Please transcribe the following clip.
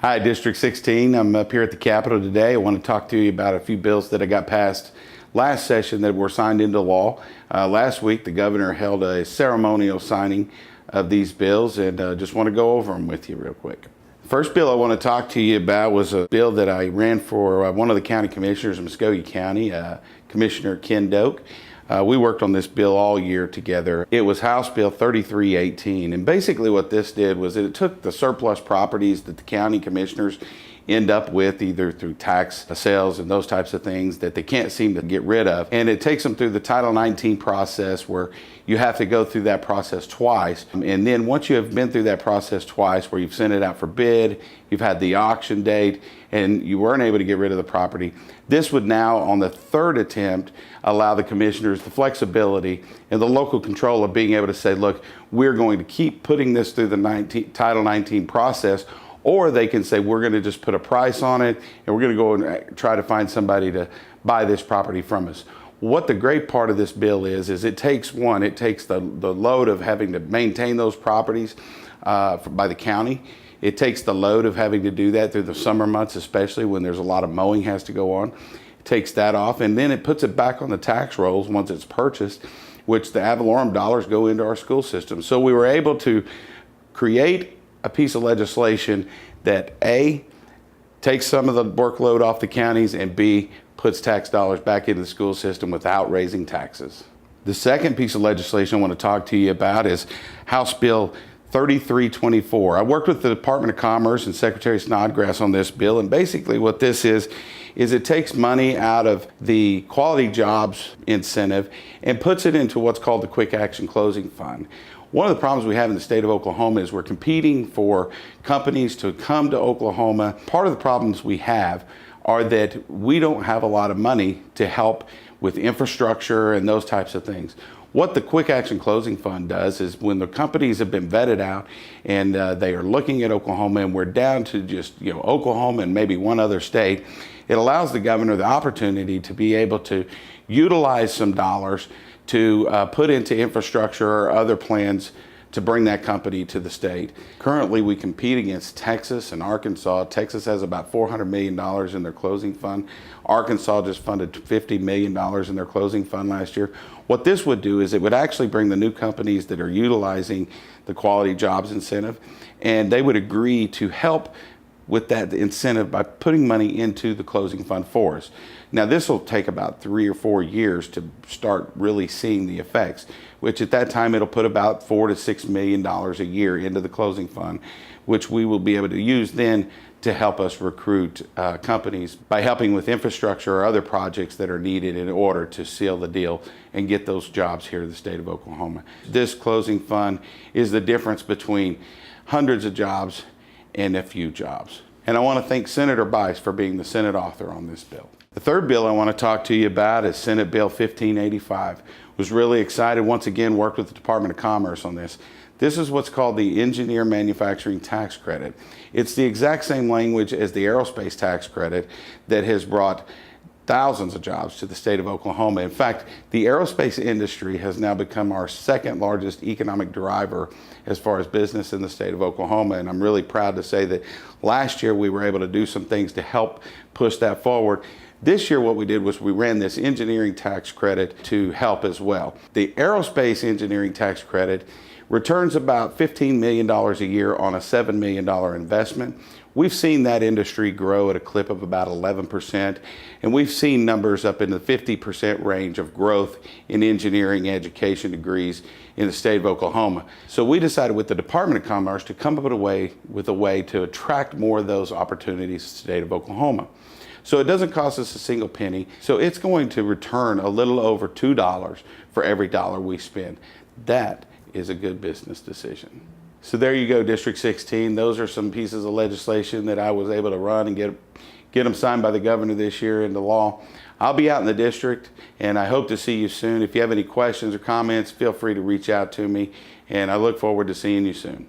Hi, District 16. I'm up here at the Capitol today. I want to talk to you about a few bills that I got passed last session that were signed into law. Last week, the governor held a ceremonial signing of these bills, and just want to go over them with you real quick. First bill I want to talk to you about was a bill that I ran for one of the county commissioners in Muskogee County, Commissioner Ken Doak. We worked on this bill all year together. It was House Bill 3318, and basically what this did was it took the surplus properties that the county commissioners end up with either through tax sales and those types of things that they can't seem to get rid of, and it takes them through the Title 19 process where you have to go through that process twice. And then once you have been through that process twice, where you've sent it out for bid, you've had the auction date, and you weren't able to get rid of the property, this would now, on the third attempt, allow the commissioners the flexibility and the local control of being able to say, look, we're going to keep putting this through the Title 19 process, or they can say, we're going to just put a price on it, and we're going to go and try to find somebody to buy this property from us. What the great part of this bill is it takes the load of having to maintain those properties by the county. It takes the load of having to do that through the summer months, especially when there's a lot of mowing has to go on. It takes that off, and then it puts it back on the tax rolls once it's purchased, which the ad valorem dollars go into our school system. So we were able to create a piece of legislation that A, takes some of the workload off the counties, and B, puts tax dollars back into the school system without raising taxes. The second piece of legislation I want to talk to you about is House Bill 3324. I worked with the Department of Commerce and Secretary Snodgrass on this bill, and basically what this is it takes money out of the quality jobs incentive and puts it into what's called the Quick Action Closing Fund. One of the problems we have in the state of Oklahoma is we're competing for companies to come to Oklahoma. Part of the problems we have are that we don't have a lot of money to help with infrastructure and those types of things. What the Quick Action Closing Fund does is when the companies have been vetted out and they are looking at Oklahoma, and we're down to just Oklahoma and maybe one other state, it allows the governor the opportunity to be able to utilize some dollars to put into infrastructure or other plans to bring that company to the state. Currently, we compete against Texas and Arkansas. Texas has about $400 million in their closing fund. Arkansas just funded $50 million in their closing fund last year. What this would do is it would actually bring the new companies that are utilizing the quality jobs incentive, and they would agree to help with that incentive by putting money into the closing fund for us. Now, this will take about 3 or 4 years to start really seeing the effects, which at that time it'll put about $4 to $6 million a year into the closing fund, which we will be able to use then to help us recruit companies by helping with infrastructure or other projects that are needed in order to seal the deal and get those jobs here to the state of Oklahoma. This closing fund is the difference between hundreds of jobs and a few jobs. And I want to thank Senator Bice for being the Senate author on this bill. The third bill I want to talk to you about is Senate Bill 1585. Was really excited, once again worked with the Department of Commerce on this. This is what's called the Engineer Manufacturing Tax Credit. It's the exact same language as the Aerospace Tax Credit that has brought thousands of jobs to the state of Oklahoma. In fact, the aerospace industry has now become our second largest economic driver as far as business in the state of Oklahoma, and I'm really proud to say that last year we were able to do some things to help push that forward. This year what we did was we ran this engineering tax credit to help as well. The aerospace engineering tax credit returns about $15 million a year on a $7 million investment. We've seen that industry grow at a clip of about 11%, and we've seen numbers up in the 50% range of growth in engineering education degrees in the state of Oklahoma. So we decided with the Department of Commerce to come up with a way to attract more of those opportunities to the state of Oklahoma. So it doesn't cost us a single penny, so it's going to return a little over $2 for every dollar we spend. That is a good business decision. So there you go, District 16. Those are some pieces of legislation that I was able to run and get them signed by the governor this year into law. I'll be out in the district, and I hope to see you soon. If you have any questions or comments, feel free to reach out to me, and I look forward to seeing you soon.